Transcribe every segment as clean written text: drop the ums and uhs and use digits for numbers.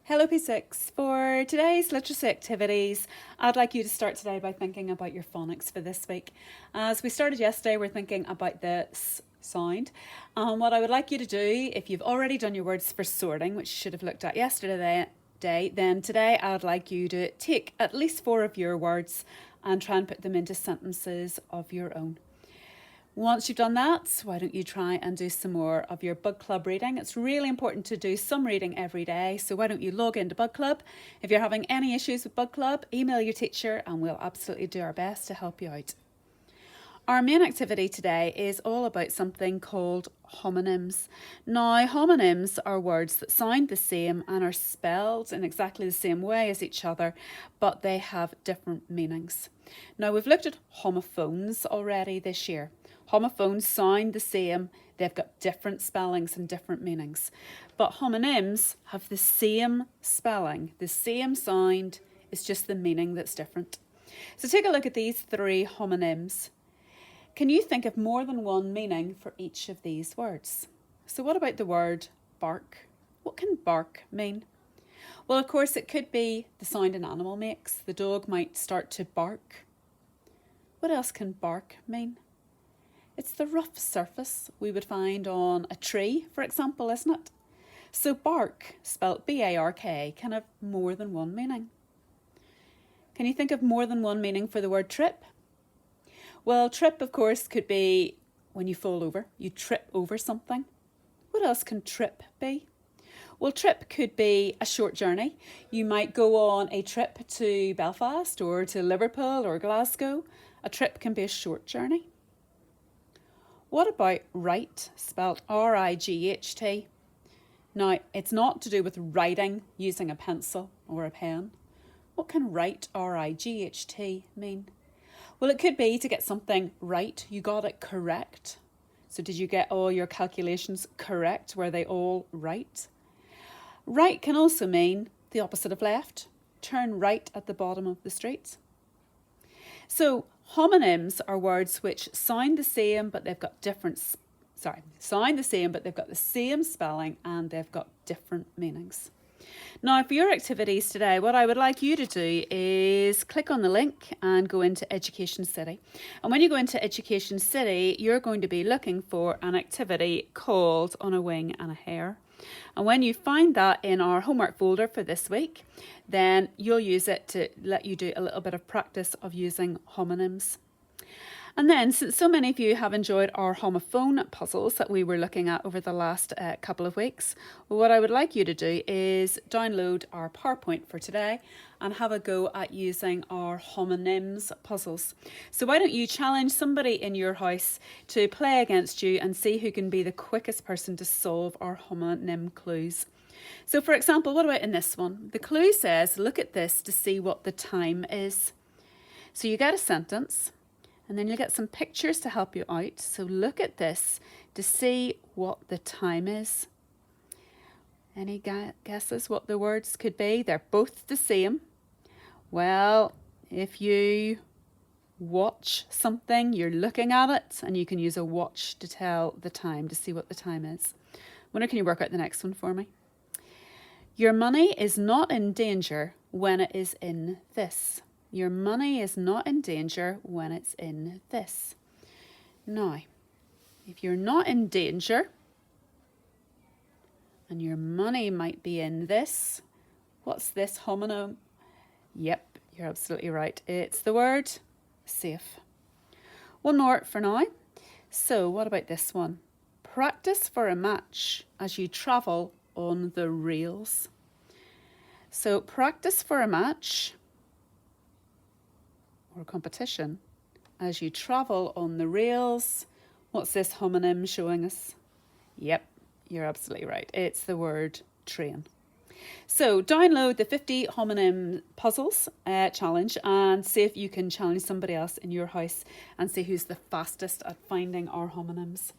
Hello P6. For today's literacy activities, I'd like you to start today by thinking about your phonics for this week. As we started yesterday, we're thinking about the S sound. What I would like you to do, if you've already done your words for sorting, which you should have looked at yesterday, then today I'd like you to take at least 4 of your words and try and put them into sentences of your own. Once you've done that, why don't you try and do some more of your Bug Club reading? It's really important to do some reading every day, so why don't you log into Bug Club? If you're having any issues with Bug Club, email your teacher and we'll absolutely do our best to help you out. Our main activity today is all about something called homonyms. Now, homonyms are words that sound the same and are spelled in exactly the same way as each other, but they have different meanings. Now, we've looked at homophones already this year. Homophones sound the same, they've got different spellings and different meanings. But homonyms have the same spelling, the same sound, it's just the meaning that's different. So take a look at these 3 homonyms. Can you think of more than one meaning for each of these words? So what about the word bark? What can bark mean? Well, of course, it could be the sound an animal makes. The dog might start to bark. What else can bark mean? It's the rough surface we would find on a tree, for example, isn't it? So bark, spelt B-A-R-K, can have more than one meaning. Can you think of more than one meaning for the word trip? Well, trip, of course, could be when you fall over. You trip over something. What else can trip be? Well, trip could be a short journey. You might go on a trip to Belfast or to Liverpool or Glasgow. A trip can be a short journey. What about write, spelt R-I-G-H-T? Now, it's not to do with writing using a pencil or a pen. What can write, R-I-G-H-T, mean? Well, it could be to get something right. You got it correct. So did you get all your calculations correct? Were they all right? Right can also mean the opposite of left. Turn right at the bottom of the street. So homonyms are words which sound the same, but they've got sound the same, but they've got the same spelling and they've got different meanings. Now, for your activities today, what I would like you to do is click on the link and go into Education City. And when you go into Education City, you're going to be looking for an activity called On a Wing and a Hare. And when you find that in our homework folder for this week, then you'll use it to let you do a little bit of practice of using homonyms. And then, since so many of you have enjoyed our homophone puzzles that we were looking at over the last couple of weeks, what I would like you to do is download our PowerPoint for today and have a go at using our homonyms puzzles. So why don't you challenge somebody in your house to play against you and see who can be the quickest person to solve our homonym clues. So for example, what about in this one? The clue says, look at this to see what the time is. So you get a sentence. And then you'll get some pictures to help you out. So look at this to see what the time is. Any guesses what the words could be? They're both the same. Well, if you watch something, you're looking at it, and you can use a watch to tell the time, to see what the time is. Wonder, can you work out the next one for me? Your money is not in danger when it is in this. Your money is not in danger when it's in this. Now, if you're not in danger and your money might be in this, what's this homonym? Yep, you're absolutely right. It's the word safe. One more for now. So what about this one? Practice for a match as you travel on the rails. So practice for a match or competition as you travel on the rails. What's this homonym showing us? Yep, you're absolutely right. It's the word train. So download the 50 homonym puzzles challenge and see if you can challenge somebody else in your house and see who's the fastest at finding our homonyms.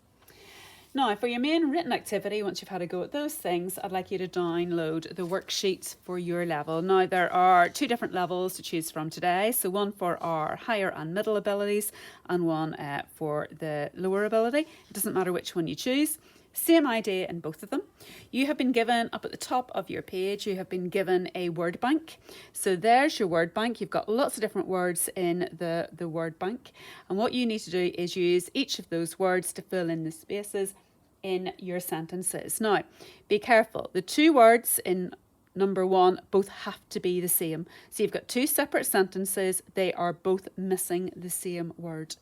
Now, for your main written activity, once you've had a go at those things, I'd like you to download the worksheet for your level. Now, there are 2 different levels to choose from today. So one for our higher and middle abilities and one for the lower ability. It doesn't matter which one you choose. Same idea in both of them. You have been given, up at the top of your page, you have been given a word bank. So there's your word bank. You've got lots of different words in the word bank. And what you need to do is use each of those words to fill in the spaces in your sentences. Now, be careful. The two words in number one both have to be the same. So you've got two separate sentences. They are both missing the same word.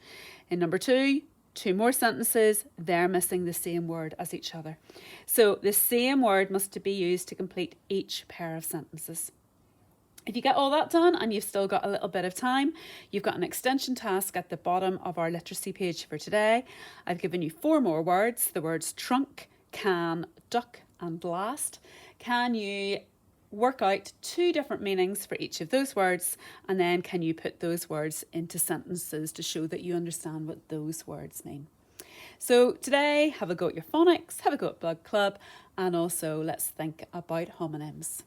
In number two, two more sentences, they're missing the same word as each other. So the same word must be used to complete each pair of sentences. If you get all that done and you've still got a little bit of time, you've got an extension task at the bottom of our literacy page for today. I've given you 4 more words, the words trunk, can, duck and last. Can you work out 2 different meanings for each of those words, and then can you put those words into sentences to show that you understand what those words mean? So today, have a go at your phonics, have a go at Blood Club, and also let's think about homonyms.